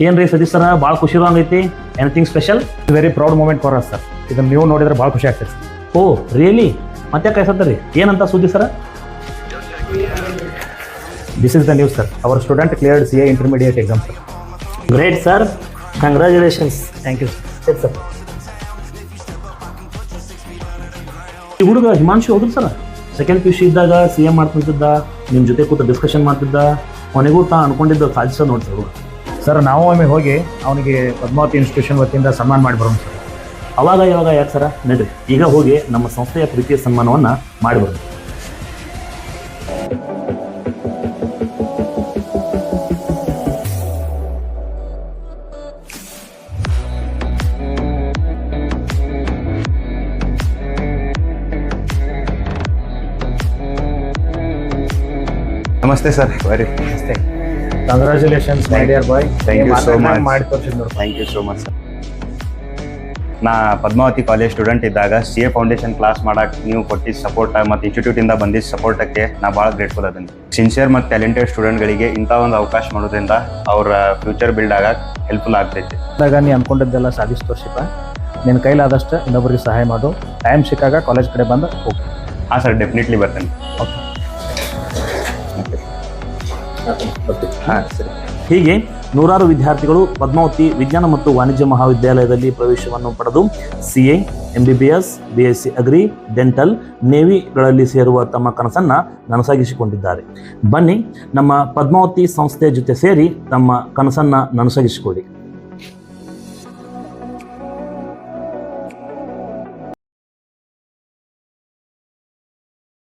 ಏನ್ರಿ ಸತೀಶ್ ಸರ ಭಾಳ ಖುಷಿ ಐತಿ. Anything special? Very proud moment for us sir. ಇದನ್ನು ನೀವು ನೋಡಿದ್ರೆ ಭಾಳ ಖುಷಿ ಆಗ್ತದೆ ಸರ್. Oh really? ಮತ್ತೆ ಕಳ್ಸತ್ತರಿ ಏನಂತ ಸುದ್ದಿ sir? This is the news sir. Our student cleared CA intermediate exam sir. Great sir, congratulations. Thank you ಸರಿ ಸರ್. ಈ ಹುಡುಗ ಹಿಮಾಂಶು ಹೋದ್ರು ಸರ್, ಸೆಕೆಂಡ್ PUC ಇದ್ದಾಗ CA ಮಾಡ್ತಿದ್ದ, ನಿಮ್ಮ ಜೊತೆ ಕೂತು ಡಿಸ್ಕಷನ್ ಮಾಡ್ತಿದ್ದ, ಕೊನೆಗೂ ತಾ ಅನ್ಕೊಂಡಿದ್ದ ಸಾಧಿಸ ನೋಡ್ತಾರೆ ಹುಡುಗ. ಸರ್ ನಾವು ಒಮ್ಮೆ ಹೋಗಿ ಅವನಿಗೆ ಪದ್ಮಾವತಿ ಇನ್ಸ್ಟಿಟ್ಯೂಷನ್ ವತಿಯಿಂದ ಸನ್ಮಾನ ಮಾಡಿ ಬರೋಣ ಸರ್. ಅವಾಗ ಯಾವಾಗ ಯಾಕೆ ಸರ? ನಡ್ರಿ ಈಗ ಹೋಗಿ ನಮ್ಮ ಸಂಸ್ಥೆಯ ಪ್ರೀತಿಯ ಸನ್ಮಾನವನ್ನು ಮಾಡಿ ಬರೋಣ. ನಮಸ್ತೆ ಸರ್. ವೆರಿ ನಮಸ್ತೆ. Congratulations my dear boy. Thank you so much. ಮಾಡಿ ತೋರಿಸಿದ್ ನೋಡಿ. Thank you so much sir. ನಾ ಪದ್ಮಾವತಿ ಕಾಲೇಜ್ ಸ್ಟೂಡೆಂಟ್ ಇದ್ದಾಗ CA ಫೌಂಡೇಶನ್ ಕ್ಲಾಸ್ ಮಾಡಕ್ಕೆ ನೀವು ಕೊಟ್ಟಿದ್ದ ಸಪೋರ್ಟ್ ಮತ್ತು ಇನ್ಸ್ಟಿಟ್ಯೂಟಿಂದ ಬಂದಿದ್ದ ಸಪೋರ್ಟಕ್ಕೆ ನಾ ಭಾಳ ಗ್ರೇಟ್ಫುಲ್ ಅದೀನಿ. ಸಿನ್ಸಿಯರ್ ಮತ್ತು ಟ್ಯಾಲೆಂಟೆಡ್ ಸ್ಟೂಡೆಂಟ್ಗಳಿಗೆ ಇಂಥ ಒಂದು ಅವಕಾಶ ಮಾಡೋದ್ರಿಂದ ಅವರ ಫ್ಯೂಚರ್ ಬಿಲ್ಡ್ ಆಗಕ್ಕೆ ಹೆಲ್ಪ್ಫುಲ್ ಆಗ್ತೈತಿ. ಇದ್ದಾಗ ನೀ ಅನ್ಕೊಂಡಿದ್ದೆಲ್ಲ ಸಾಧಿಸಿ ತೋರಿಸಿಪ್ಪ. ನಿನ್ನ ಕೈಲಾದಷ್ಟು ಇನ್ನೊಬ್ಬರಿಗೆ ಸಹಾಯ ಮಾಡು. ಟೈಮ್ ಸಿಕ್ಕಾಗ ಕಾಲೇಜ್ ಕಡೆ ಬಂದು ಹೋಗಿ. ಹಾಂ ಸರ್, ಡೆಫಿನೆಟ್ಲಿ ಬರ್ತೇನೆ. ಓಕೆ. ಹಾಂ ಸರಿ. ಹೀಗೆ ನೂರಾರು ವಿದ್ಯಾರ್ಥಿಗಳು ಪದ್ಮಾವತಿ ವಿಜ್ಞಾನ ಮತ್ತು ವಾಣಿಜ್ಯ ಮಹಾವಿದ್ಯಾಲಯದಲ್ಲಿ ಪ್ರವೇಶವನ್ನು ಪಡೆದು CA, MBBS, BSc agri, dental, ನೇವಿಗಳಲ್ಲಿ ಸೇರುವ ತಮ್ಮ ಕನಸನ್ನು ನನಸಾಗಿಸಿಕೊಂಡಿದ್ದಾರೆ. ಬನ್ನಿ ನಮ್ಮ ಪದ್ಮಾವತಿ ಸಂಸ್ಥೆಯ ಜೊತೆ ಸೇರಿ ತಮ್ಮ ಕನಸನ್ನು ನನಸಾಗಿಸಿಕೊಳ್ಳಿ.